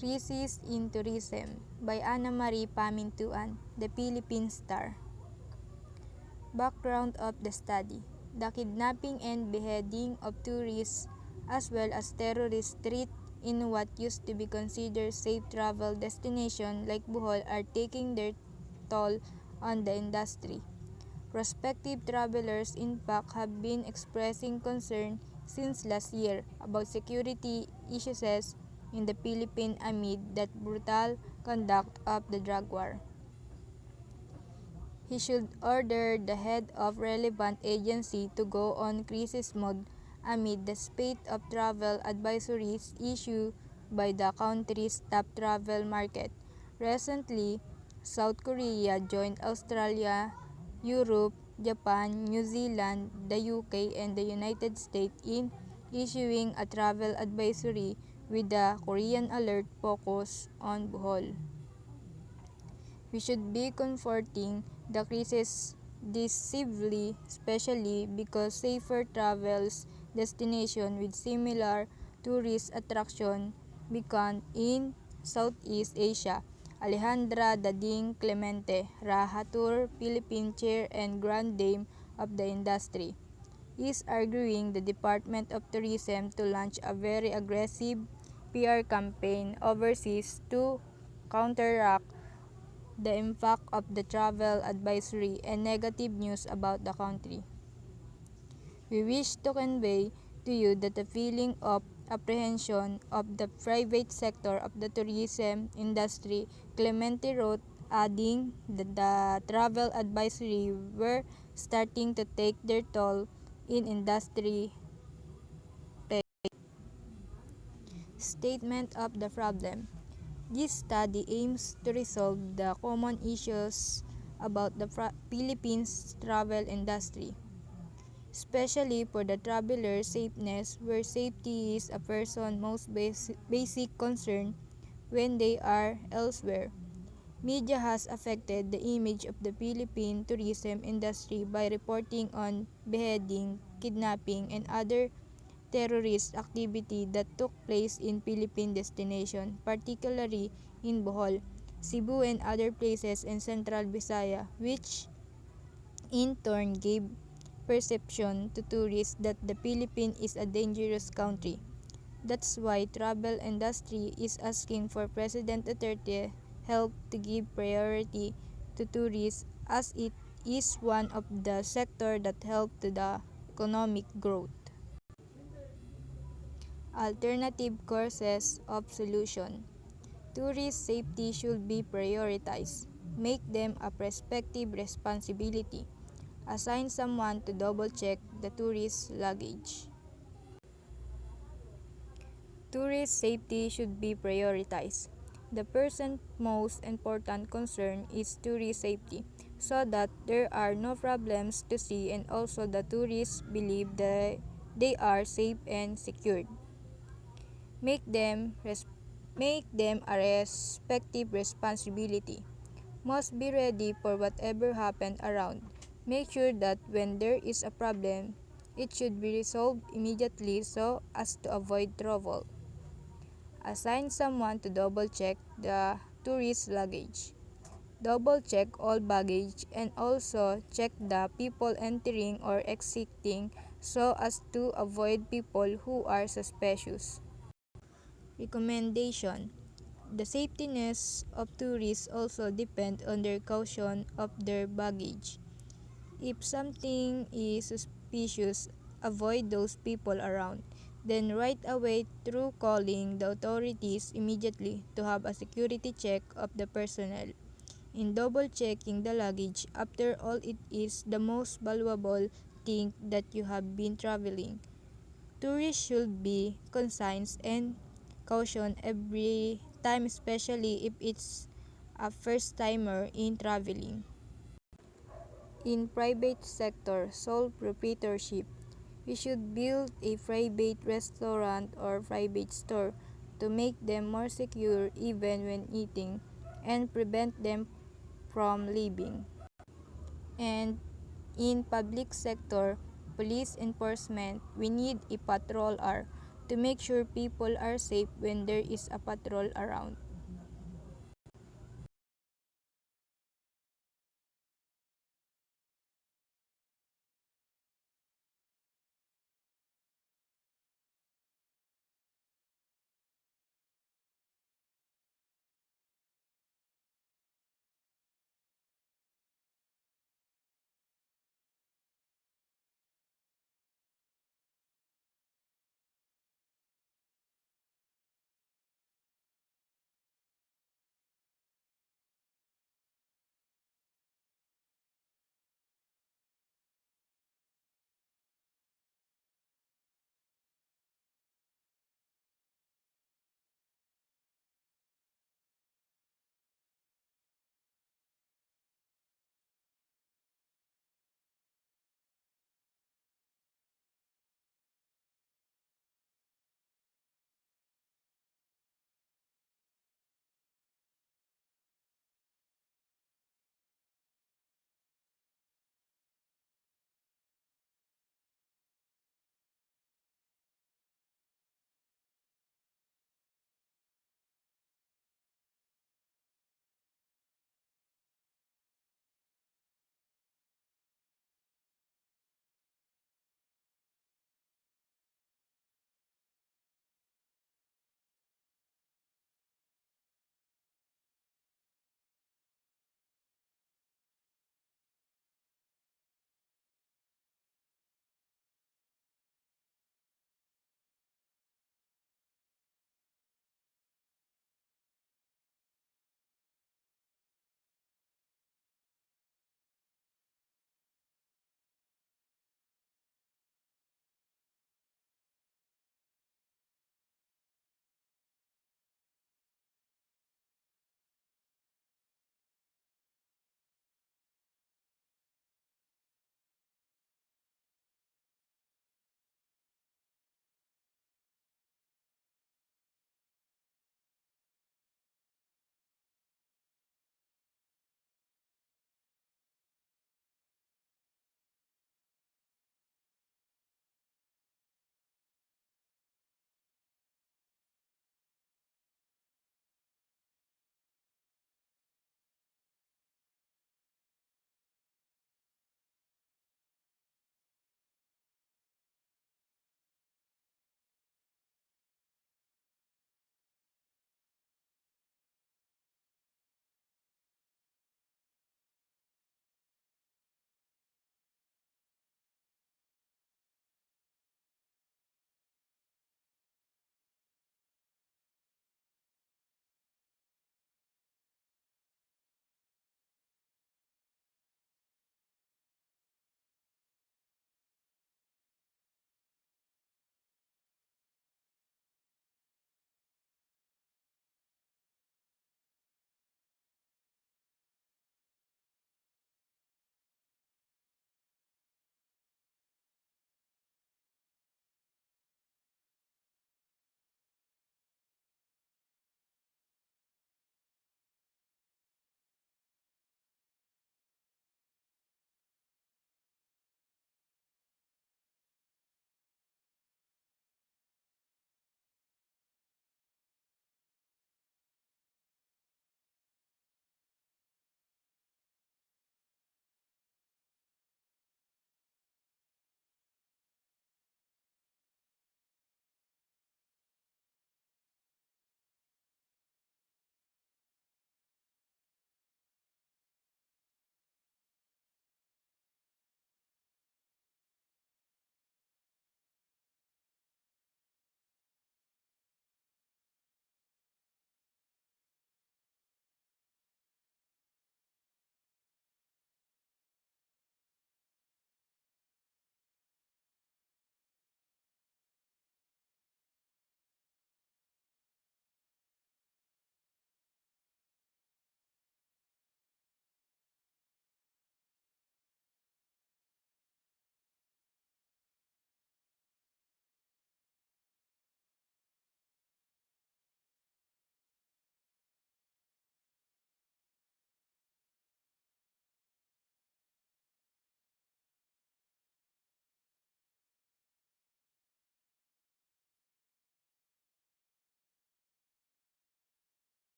Crisis in Tourism by Ana Marie Pamintuan, The Philippine Star. Background of the study: the kidnapping and beheading of tourists as well as terrorist threat in what used to be considered safe travel destination like Bohol are taking their toll on the industry. Prospective travelers in fact have been expressing concern since last year about security issues in the Philippines amid that brutal conduct of the drug war. He should order the head of relevant agency to go on crisis mode amid the spate of travel advisories issued by the country's top travel market. Recently, South Korea joined Australia, Europe, Japan, New Zealand, the UK, and the United States in issuing a travel advisory with the Korean alert focus on Bohol. We should be comforting the crisis decisively, especially because safer travels destination with similar tourist attraction beacon in Southeast Asia. Alejandra Dading Clemente, Raha Tour Philippine Chair and Grand Dame of the industry, is arguing the Department of Tourism to launch a very aggressive PR campaign overseas to counteract the impact of the travel advisory and negative news about the country. We wish to convey to you that the feeling of apprehension of the private sector of the tourism industry, Clemente wrote, adding that the travel advisory were starting to take their toll in industry. Statement of the problem. This study aims to resolve the common issues about the Philippines travel industry, especially for the traveler's safeness, where safety is a person's most basic concern when they are elsewhere. Media has affected the image of the Philippine tourism industry by reporting on beheading, kidnapping, and other terrorist activity that took place in Philippine destination, particularly in Bohol, Cebu, and other places in Central Visaya, which in turn gave perception to tourists that the Philippines is a dangerous country. That's why travel industry is asking for President Duterte help to give priority to tourists as it is one of the sector that help to the economic growth. Alternative courses of solution. Tourist safety should be prioritized. Make them a prospective responsibility. Assign someone to double-check the tourist luggage. Tourist safety should be prioritized. The person's most important concern is tourist safety, so that there are no problems to see and also the tourists believe that they are safe and secured. Make them a respective responsibility. Must be ready for whatever happen around. Make sure that when there is a problem, it should be resolved immediately so as to avoid trouble. Assign someone to double check the tourist luggage. Double check all baggage and also check the people entering or exiting so as to avoid people who are suspicious. Recommendation. The safetiness of tourists also depend on their caution of their baggage. If something is suspicious, avoid those people around. Then right away through calling the authorities immediately to have a security check of the personnel. In double checking the luggage, after all it is the most valuable thing that you have been traveling. Tourists should be conscious and caution every time, especially if it's a first timer in traveling. In private sector, sole proprietorship, we should build a private restaurant or private store to make them more secure even when eating and prevent them from leaving. And in public sector, police enforcement, we need a patrol hour to make sure people are safe when there is a patrol around.